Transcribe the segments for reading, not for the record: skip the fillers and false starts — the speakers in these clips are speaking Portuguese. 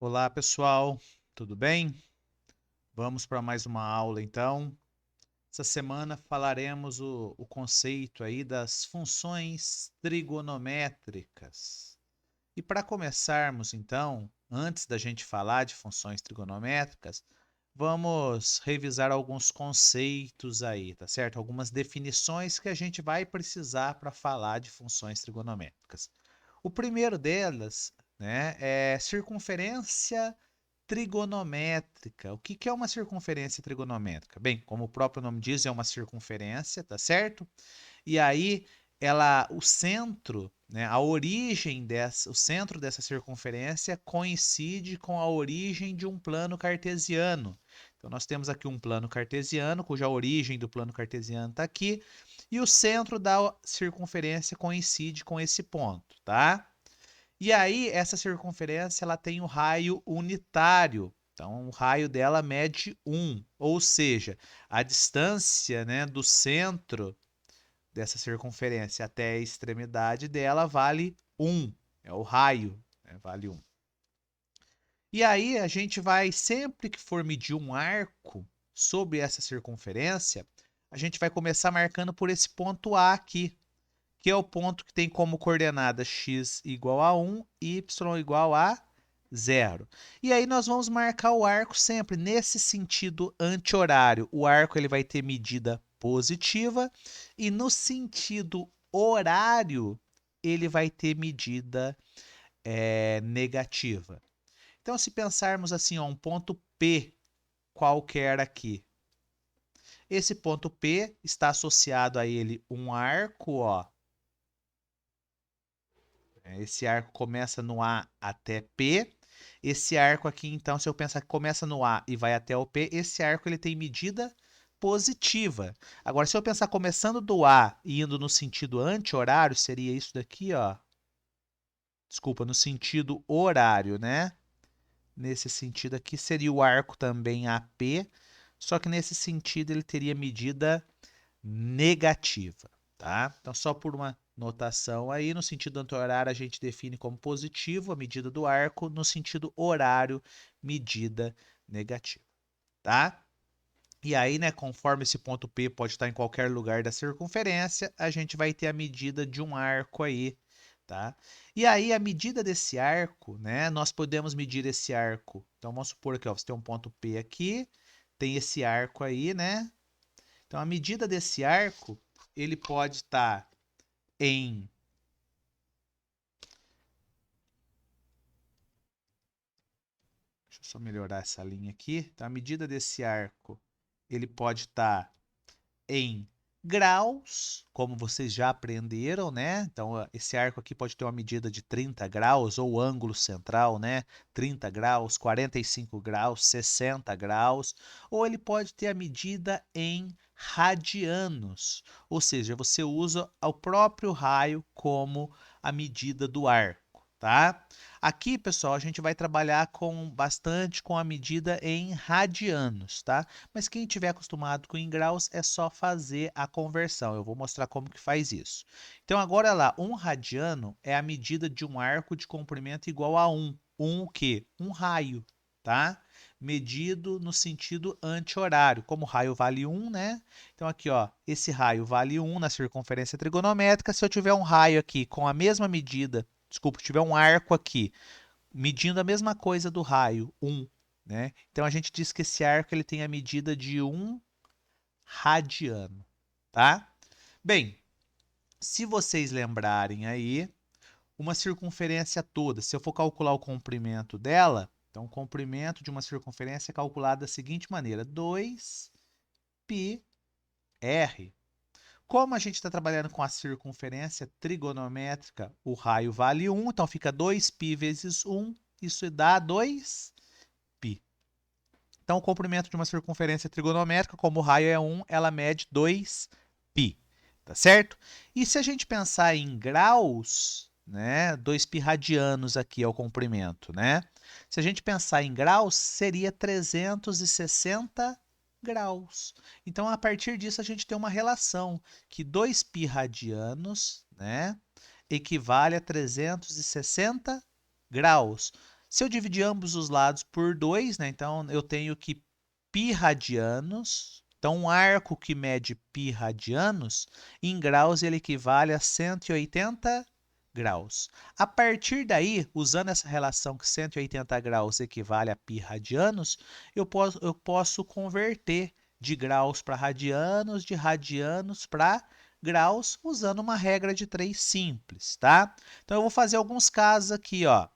Olá, pessoal, tudo bem? Vamos para mais uma aula, então. Essa semana falaremos o conceito aí das funções trigonométricas. E para começarmos, então, antes da gente falar de funções trigonométricas, vamos revisar alguns conceitos aí, tá certo? Algumas definições que a gente vai precisar para falar de funções trigonométricas. O primeiro delas, né, é circunferência trigonométrica. O que que é uma circunferência trigonométrica? Bem, como o próprio nome diz, é uma circunferência, tá certo? E aí o centro, né, a origem o centro dessa circunferência coincide com a origem de um plano cartesiano. Então nós temos aqui um plano cartesiano, cuja origem do plano cartesiano está aqui, e o centro da circunferência coincide com esse ponto, tá? E aí, essa circunferência ela tem o raio unitário. Então, o raio dela mede 1, ou seja, a distância, né, do centro dessa circunferência até a extremidade dela vale 1. É o raio, né, vale 1. E aí, a gente vai, sempre que for medir um arco sobre essa circunferência, a gente vai começar marcando por esse ponto A aqui, que é o ponto que tem como coordenada x igual a 1 e y igual a 0. E aí nós vamos marcar o arco sempre nesse sentido anti-horário. O arco ele vai ter medida positiva e no sentido horário ele vai ter medida negativa. Então, se pensarmos assim, ó, um ponto P qualquer aqui, esse ponto P está associado a ele um arco, ó. Esse arco começa no A até P. Esse arco aqui, então, se eu pensar que começa no A e vai até o P, esse arco ele tem medida positiva. Agora, se eu pensar começando do A e indo no sentido anti-horário, seria isso daqui, ó. Desculpa, no sentido horário, né? Nesse sentido aqui seria o arco também AP, só que nesse sentido ele teria medida negativa, tá? Então, só por uma notação aí, no sentido anti-horário, a gente define como positivo a medida do arco, no sentido horário, medida negativa, tá? E aí, né, conforme esse ponto P pode estar em qualquer lugar da circunferência, a gente vai ter a medida de um arco aí, tá? E aí, a medida desse arco, né, nós podemos medir esse arco. Então, vamos supor que ó, você tem um ponto P aqui, tem esse arco aí, né? Então, a medida desse arco, ele pode estar em... Deixa eu só melhorar essa linha aqui. Então, a medida desse arco, ele pode estar em graus, como vocês já aprenderam, né? Então, esse arco aqui pode ter uma medida de 30 graus, ou ângulo central, né? 30 graus, 45 graus, 60 graus, ou ele pode ter a medida em radianos, ou seja, você usa o próprio raio como a medida do arco, tá? Aqui, pessoal, a gente vai trabalhar bastante com a medida em radianos, tá? Mas quem tiver acostumado com em graus é só fazer a conversão. Eu vou mostrar como que faz isso. Então, agora lá, um radiano é a medida de um arco de comprimento igual a 1. Um o quê? Um raio, tá? Medido no sentido anti-horário. Como o raio vale 1, né? Então, aqui, ó, esse raio vale 1 na circunferência trigonométrica. Se eu tiver um raio aqui com a mesma medida, desculpa, tiver um arco aqui medindo a mesma coisa do raio, 1, né? Então a gente diz que esse arco ele tem a medida de 1 radiano, tá? Bem, se vocês lembrarem aí, uma circunferência toda, se eu for calcular o comprimento dela, então o comprimento de uma circunferência é calculado da seguinte maneira: 2πr. Como a gente está trabalhando com a circunferência trigonométrica, o raio vale 1, então fica 2π vezes 1, isso dá 2π. Então, o comprimento de uma circunferência trigonométrica, como o raio é 1, ela mede 2π, tá certo? E se a gente pensar em graus, né, 2π radianos aqui é o comprimento, né? Se a gente pensar em graus, seria 360 graus. Então, a partir disso, a gente tem uma relação que 2π radianos, né, equivale a 360 graus. Se eu dividir ambos os lados por 2, né, então eu tenho que π radianos. Então, um arco que mede π radianos, em graus, ele equivale a 180 graus. A partir daí, usando essa relação que 180 graus equivale a π radianos, eu posso converter de graus para radianos, de radianos para graus, usando uma regra de 3 simples, tá? Então, eu vou fazer alguns casos aqui, ó.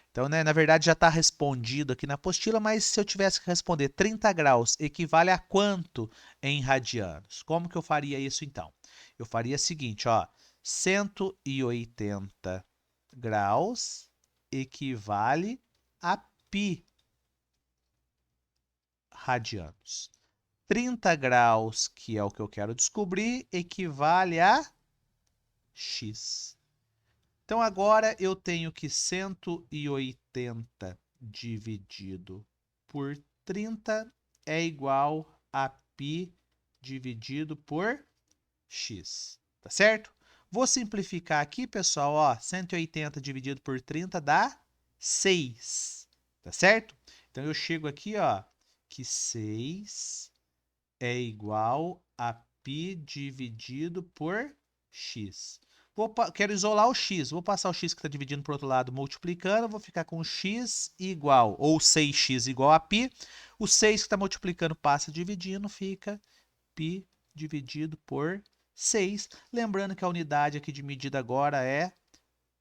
Então, né, na verdade, já está respondido aqui na apostila, mas se eu tivesse que responder 30 graus equivale a quanto em radianos? Como que eu faria isso, então? Eu faria o seguinte, ó, 180 graus equivale a π radianos. 30 graus, que é o que eu quero descobrir, equivale a x. Então, agora eu tenho que 180 dividido por 30 é igual a π dividido por x. Tá certo? Vou simplificar aqui, pessoal. Ó, 180 dividido por 30 dá 6. Tá certo? Então, eu chego aqui, ó, que 6 é igual a π dividido por x. Quero isolar o x. Vou passar o x que está dividindo para o outro lado multiplicando. Vou ficar com x igual, ou 6x igual a π. O 6 que está multiplicando passa dividindo, fica π dividido por 6. Lembrando que a unidade aqui de medida agora é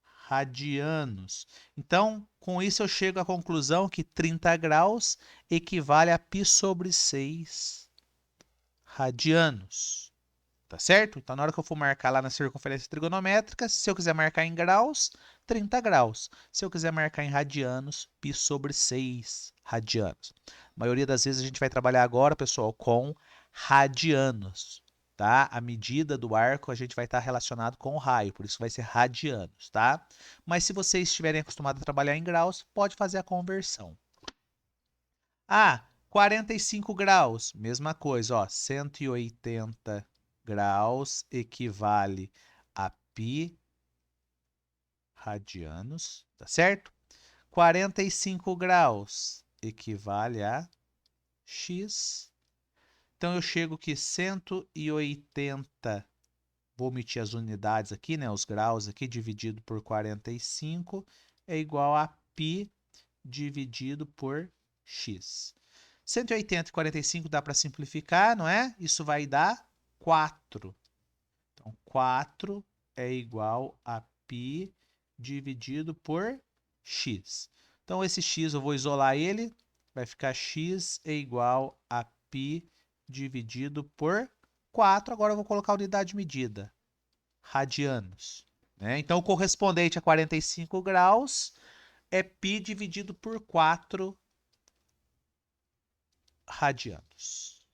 radianos. Então, com isso eu chego à conclusão que 30 graus equivale a π sobre 6 radianos. Tá certo? Então, na hora que eu for marcar lá na circunferência trigonométrica, se eu quiser marcar em graus, 30 graus. Se eu quiser marcar em radianos, π sobre 6 radianos. A maioria das vezes a gente vai trabalhar agora, pessoal, com radianos. Tá? A medida do arco a gente vai estar relacionado com o raio, por isso vai ser radianos, tá? Mas se vocês estiverem acostumados a trabalhar em graus, pode fazer a conversão. Ah, 45 graus, mesma coisa, ó, 180 graus equivale a π radianos, tá certo? 45 graus equivale a x. Então, eu chego que 180, vou omitir as unidades aqui, né, os graus aqui, dividido por 45, é igual a π dividido por x. 180 e 45 dá para simplificar, não é? Isso vai dar 4. Então, 4 é igual a π dividido por x. Então, esse x eu vou isolar ele, vai ficar x é igual a π dividido por 4. Agora eu vou colocar a unidade de medida, radianos. Né? Então, o correspondente a 45 graus é π dividido por 4 radianos.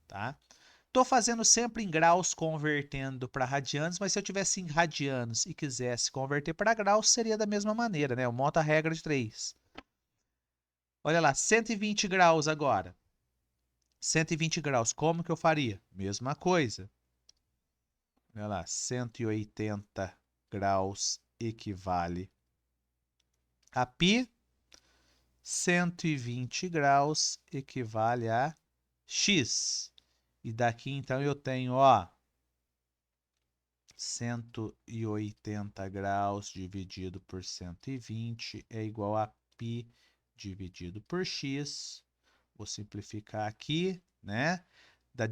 Tá? Estou fazendo sempre em graus convertendo para radianos, mas se eu tivesse em radianos e quisesse converter para graus, seria da mesma maneira, né? Eu monto a regra de 3. Olha lá, 120 graus agora. 120 graus, como que eu faria? Mesma coisa. Olha lá, 180 graus equivale a π. 120 graus equivale a x. E daqui, então, eu tenho, ó, 180 graus dividido por 120 é igual a π dividido por x. Vou simplificar aqui, né? Dá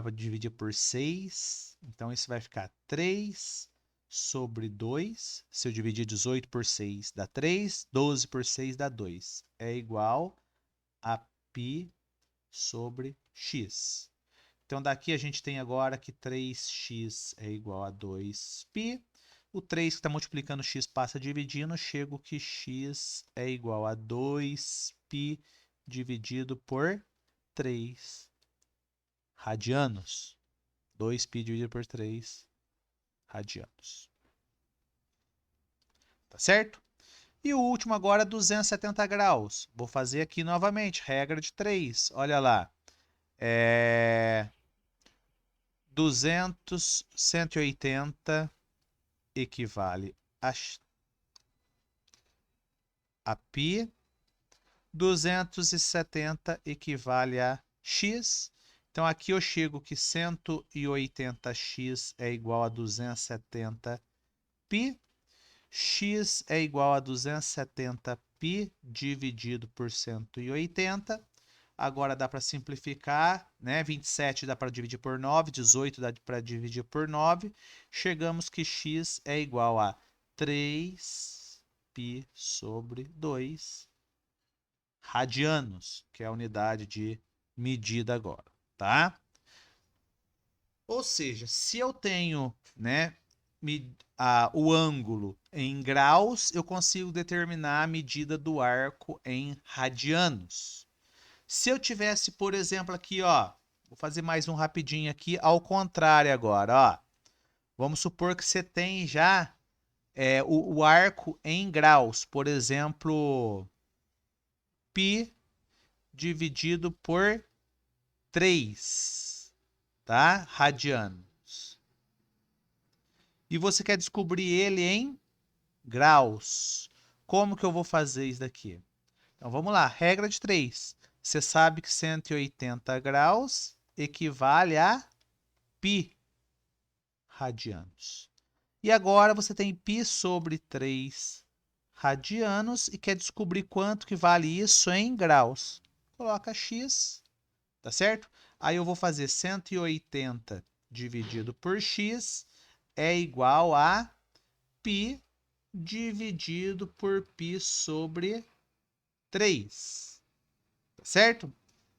para dividir por 6. Então, isso vai ficar 3 sobre 2. Se eu dividir 18 por 6, dá 3. 12 por 6 dá 2. É igual a π sobre x. Então, daqui a gente tem agora que 3x é igual a 2π. O 3 que está multiplicando x passa dividindo, chego que x é igual a 2π dividido por 3 radianos. 2π dividido por 3 radianos. Tá certo? E o último agora, 270 graus. Vou fazer aqui novamente, regra de 3. Olha lá. 180 equivale a a π. 270 equivale a x. Então, aqui eu chego que 180x é igual a 270π. X é igual a 270π dividido por 180. Agora dá para simplificar, né? 27 dá para dividir por 9, 18 dá para dividir por 9. Chegamos que x é igual a 3π sobre 2 radianos, que é a unidade de medida agora, tá? Ou seja, se eu tenho, né, o ângulo em graus, eu consigo determinar a medida do arco em radianos. Se eu tivesse, por exemplo, aqui, ó, vou fazer mais um rapidinho aqui, ao contrário agora, ó. Vamos supor que você tem já o arco em graus, por exemplo, π dividido por 3, tá? Radianos. E você quer descobrir ele em graus. Como que eu vou fazer isso daqui? Então, vamos lá. Regra de 3. Você sabe que 180 graus equivale a π radianos. E agora você tem π sobre 3 radianos e quer descobrir quanto que vale isso em graus. Coloca x, tá certo? Aí eu vou fazer 180 dividido por x é igual a π dividido por π sobre 3, tá certo?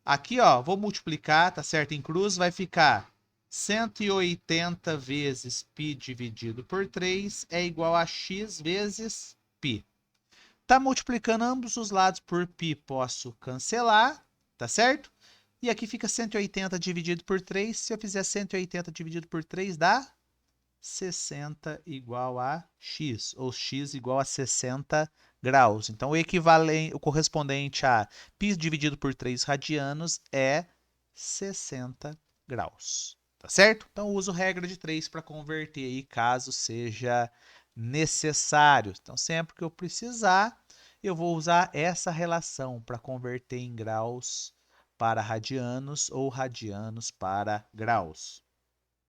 Aqui, ó, vou multiplicar, tá certo? Em cruz vai ficar 180 vezes π dividido por 3 é igual a x vezes π. Tá multiplicando ambos os lados por π, posso cancelar, tá certo? E aqui fica 180 dividido por 3. Se eu fizer 180 dividido por 3, dá 60 igual a x, ou x igual a 60 graus. Então, o equivalente, o correspondente a π dividido por 3 radianos é 60 graus. Tá certo? Então, uso regra de 3 para converter aí, caso seja necessário. Então, sempre que eu precisar, eu vou usar essa relação para converter em graus para radianos ou radianos para graus.